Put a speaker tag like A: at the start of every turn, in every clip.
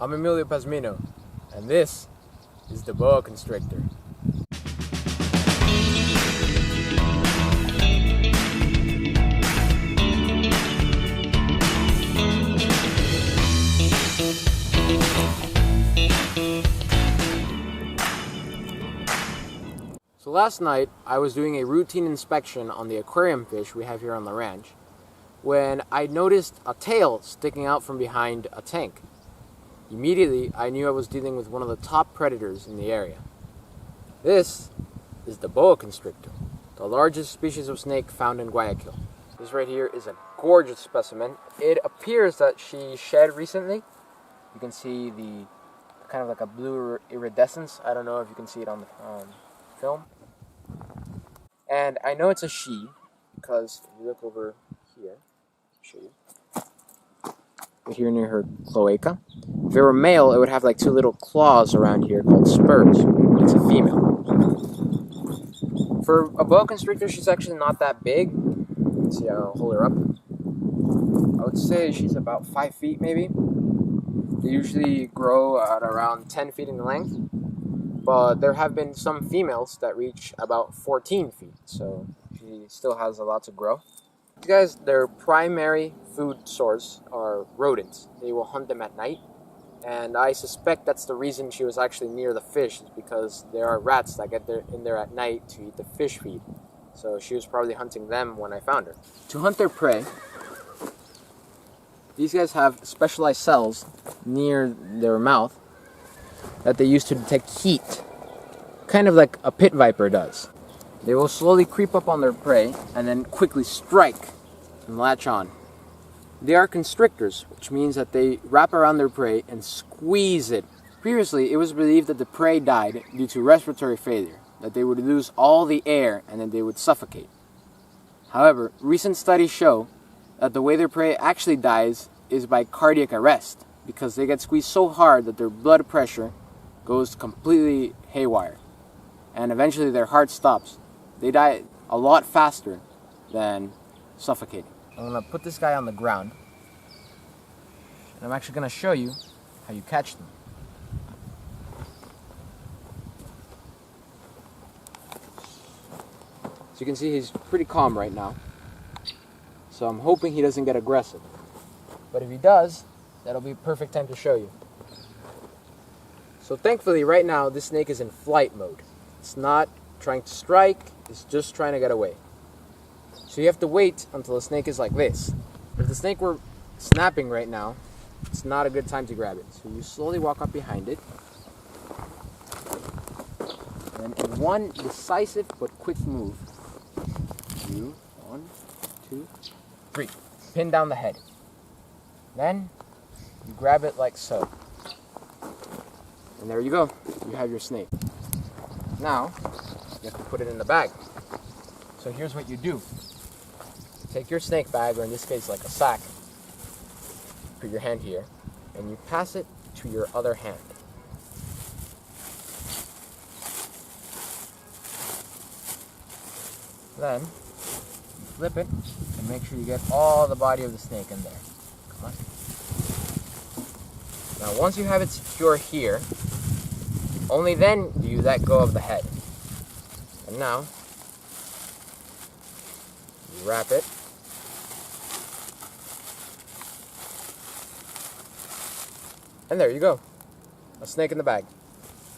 A: I'm Emilio Pasmino, and this is the boa constrictor. So last night, I was doing a routine inspection on the aquarium fish we have here on the ranch, when I noticed a tail sticking out from behind a tank. Immediately, I knew I was dealing with one of the top predators in the area. This is the boa constrictor, the largest species of snake found in Guayaquil. This right here is a gorgeous specimen. It appears that she shed recently. You can see the kind of like a blue iridescence. I don't know if you can see it on the film. And I know it's a she because if you look over here, I'll show you. Right here near her cloaca. If it were male, it would have like two little claws around here called spurs. It's a female. For a boa constrictor, she's actually not that big. Let's see, I'll hold her up. I would say she's about 5 feet maybe. They usually grow at around 10 feet in length. But there have been some females that reach about 14 feet, so she still has a lot to grow. These guys, their primary food source are rodents. They will hunt them at night, and I suspect that's the reason she was actually near the fish, is because there are rats that get in there at night to eat the fish feed. So she was probably hunting them when I found her. To hunt their prey, these guys have specialized cells near their mouth that they use to detect heat, kind of like a pit viper does. They will slowly creep up on their prey and then quickly strike and latch on. They are constrictors, which means that they wrap around their prey and squeeze it. Previously, it was believed that the prey died due to respiratory failure, that they would lose all the air and then they would suffocate. However, recent studies show that the way their prey actually dies is by cardiac arrest, because they get squeezed so hard that their blood pressure goes completely haywire, and eventually their heart stops. They die a lot faster than suffocating. I'm going to put this guy on the ground, and I'm actually going to show you how you catch them. So you can see he's pretty calm right now, so I'm hoping he doesn't get aggressive. But if he does, that'll be a perfect time to show you. So thankfully, right now, this snake is in flight mode. It's not trying to strike, it's just trying to get away. So you have to wait until the snake is like this. If the snake were snapping right now, it's not a good time to grab it. So you slowly walk up behind it. And in one decisive but quick move, you, 1, 2, 3, pin down the head. Then you grab it like so. And there you go. You have your snake. Now, you have to put it in the bag. So here's what you do. Take your snake bag, or in this case like a sack. Put your hand here, and you pass it to your other hand. Then, you flip it, and make sure you get all the body of the snake in there. Come on. Now once you have it secure here, only then do you let go of the head. And now, you wrap it. And there you go. A snake in the bag.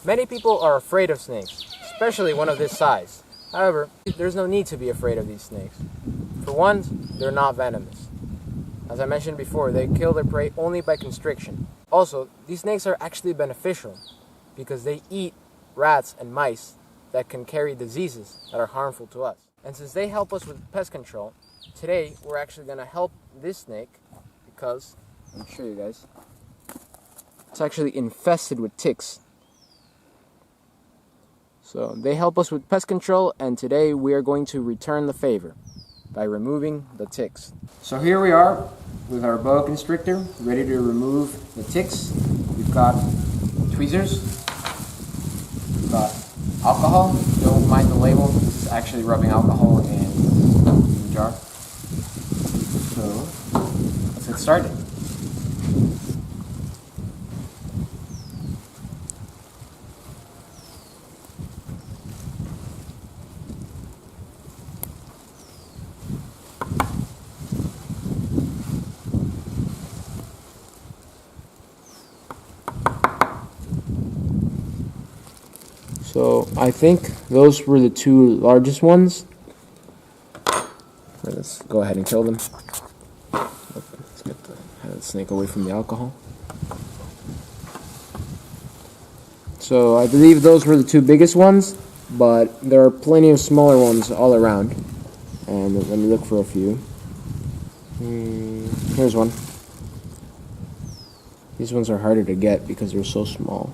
A: Many people are afraid of snakes, especially one of this size. However, there's no need to be afraid of these snakes. For one, they're not venomous. As I mentioned before, they kill their prey only by constriction. Also, these snakes are actually beneficial because they eat rats and mice that can carry diseases that are harmful to us. And since they help us with pest control, today we're actually going to help this snake because, let me show you guys, it's actually infested with ticks. So they help us with pest control, and today we are going to return the favor by removing the ticks. So here we are with our boa constrictor, ready to remove the ticks. We've got tweezers, we've got alcohol. Don't mind the label, this is actually rubbing alcohol in the jar. So let's get started. So I think those were the two largest ones. Let's go ahead and kill them. Let's get the snake away from the alcohol. So I believe those were the two biggest ones, but there are plenty of smaller ones all around. And let me look for a few. Here's one. These ones are harder to get because they're so small.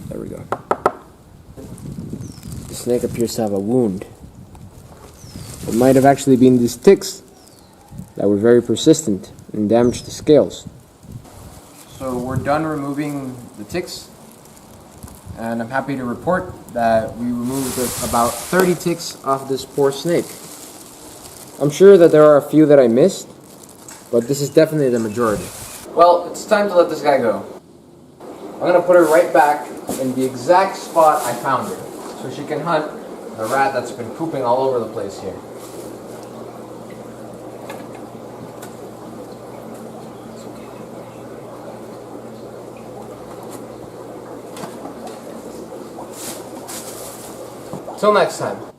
A: There we go. The snake appears to have a wound. It might have actually been these ticks that were very persistent and damaged the scales. So we're done removing the ticks, and I'm happy to report that we removed about 30 ticks off this poor snake. I'm sure that there are a few that I missed, but this is definitely the majority. Well, it's time to let this guy go. I'm going to put her right back in the exact spot I found her, so she can hunt the rat that's been pooping all over the place here. Till next time.